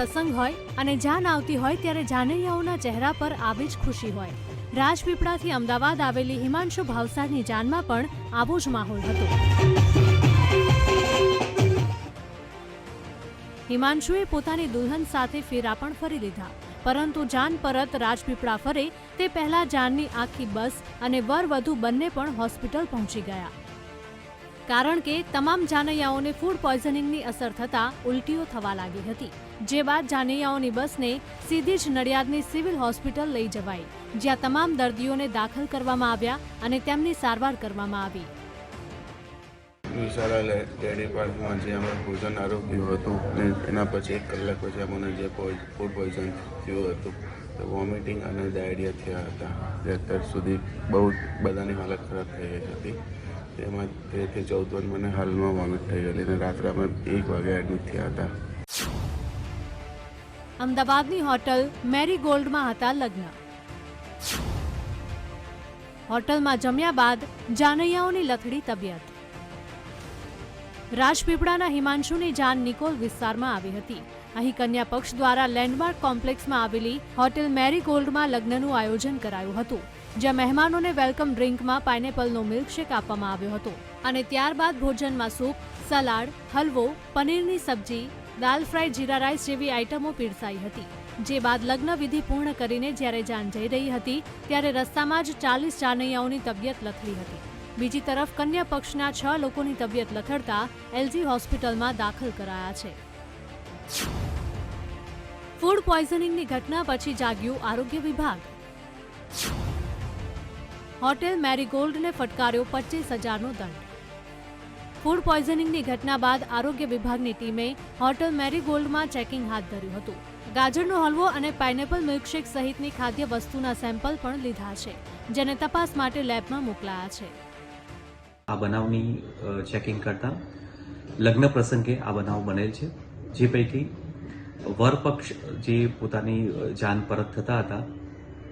પ્રસંગ હોય અને જાન આવતી હોય ત્યારે જાનૈયાઓના ચહેરા પર આવી જ ખુશી હોય। રાજપીપળાથી અમદાવાદ આવેલી હિમાંશુ ભાવસારની જાનમાં પણ આવો જ માહોલ હતો। હિમાંશુએ પોતાની દુલ્હન સાથે ફેરા પણ ફરી લીધા, પરંતુ જાન પરત રાજપીપળા ફરે તે પહેલા જાનની આખી બસ અને વર-વધુ બંને પણ હોસ્પિટલ પહોંચી ગયા, કારણ કે તમામ જાનૈયાઓને ફૂડ પોઈઝનિંગની અસર થતાં ઉલટીઓ થવા લાગી હતી। જે બાદ જાનૈયાઓની બસને સીધી જ નડિયાદની સિવિલ હોસ્પિટલ લઈ જવાઈ, જ્યાં તમામ દર્દીઓને દાખલ કરવામાં આવ્યા અને તેમની સારવાર કરવામાં આવી। વિશાલા ડેરી પાર્કમાં જે અમારું ભોજન આરોગ્યું હતું ને એના પછી 1 કલાક પછી અમને જે ફૂડ પોઈઝન થયું હતું તો વોમિટિંગ અને ડાયરિયા થયા હતા। અત્યાર સુધી બહુ બધાની હાલત ખરાબ થઈ ગઈ હતી। તેમાં 13 થી 14 વાર મને હાલમાં વોમિટ થઈ ગયેલી અને રાત્રે અમે 1 વાગે એડમિટ થયા હતા। અમદાવાદની હોટલ મેરીગોલ્ડમાં હતા લગ્ન। હોટલમાં જમ્યા બાદ જાનૈયાઓની લથડી તબિયત। રાજપીપળાના હિમાંશુની જાન નિકોલ વિસ્તારમાં આવી હતી। અહીં કન્યા પક્ષ દ્વારા લેન્ડમાર્ક કોમ્પ્લેક્સમાં આવેલી હોટેલ મેરીગોલ્ડમાં લગ્નનું આયોજન કરાયું હતું, જ્યાં મહેમાનોને વેલકમ ડ્રિંકમાં પાઇનેપલનો મિલ્કશેક આપવામાં આવ્યો હતો અને ત્યારબાદ ભોજનમાં સૂપ, સલાડ, હલવો, પનીરની સબ્જી, દાલ ફ્રાય, જીરા રાઈસ જેવી આઇટમો પીરસાઈ હતી। જે બાદ લગ્ન વિધિ પૂર્ણ કરીને જ્યારે જાન જઈ રહી હતી ત્યારે રસ્તામાં જ 40 જાનૈયાઓની તબિયત લથડી હતી। બીજી તરફ કન્યા પક્ષના 6 લોકોની તબિયત લથડતા એલજી હોસ્પિટલમાં દાખલ કરાયા છે। ફૂડ પોઈઝનિંગની ઘટના પછી જાગ્યું આરોગ્ય વિભાગ। હોટેલ મેરીગોલ્ડને ફટકાર્યો 25,000નો દંડ। ફૂડ પોઈઝનિંગની ઘટના બાદ આરોગ્ય વિભાગની ટીમે હોટેલ મેરીગોલ્ડમાં ચેકિંગ હાથ ધર્યું હતું। ગાજરનો હલવો અને પાઇનેપલ મિલ્કશેક સહિતની ખાદ્ય વસ્તુના સેમ્પલ પણ લીધા છે, જેને તપાસ માટે લેબમાં મોકલાયા છે। આ બનાવની ચેકિંગ કરતા લગ્ન પ્રસંગે આ બનાવ બનેલ છે, જે પૈકી વર પક્ષ જે પોતાની જાન પરત થતા હતા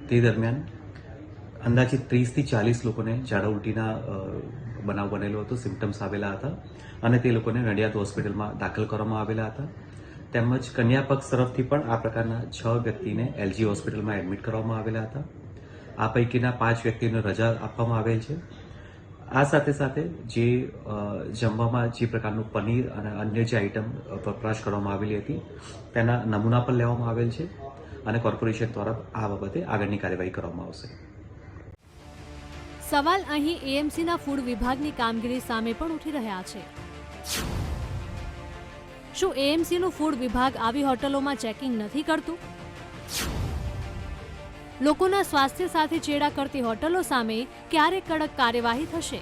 તે દરમિયાન અંદાજિત 30 થી 40 લોકોને ઝાડા ઉલટીના બનાવ બનેલો હતો, સિમ્પટમ્સ આવેલા હતા અને તે લોકોને નડિયાદ હોસ્પિટલમાં દાખલ કરવામાં આવેલા હતા। તેમજ કન્યા પક્ષ તરફથી પણ આ પ્રકારના 6 વ્યક્તિને એલજી હોસ્પિટલમાં એડમિટ કરવામાં આવેલા હતા। આ પૈકીના 5 વ્યક્તિઓને રજા આપવામાં આવેલ છે। આ સાથે સાથે જે જમવામાં જે પ્રકારનું પનીર અને અન્ય જે આઇટમ વપરાશ કરવામાં આવેલી હતી તેના નમૂના પણ લેવામાં આવેલ છે અને કોર્પોરેશન દ્વારા આ બાબતે આગળની કાર્યવાહી કરવામાં આવશે। સવાલ અહીં એએમસીના ફૂડ વિભાગની કામગીરી સામે પણ ઉઠી રહ્યા છે। શું એએમસીનું ફૂડ વિભાગ આવી હોટલોમાં ચેકિંગ નથી કરતું? લોકોના સ્વાસ્થ્ય સાથે ચેડા કરતી હોટલો સામે ક્યારે કડક કાર્યવાહી થશે?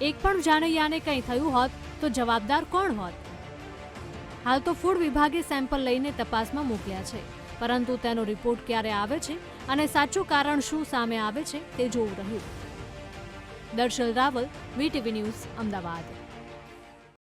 એક પણ જાનૈયાને કંઈ થયું હોત તો જવાબદાર કોણ હોત? હાલ તો ફૂડ વિભાગે સેમ્પલ લઈને તપાસમાં મોકલ્યા છે, પરંતુ તેનો રિપોર્ટ ક્યારે આવે છે અને સાચું કારણ શું સામે આવે છે તે જોવું રહ્યું। Darshal Raval, VTV news, Ahmedabad.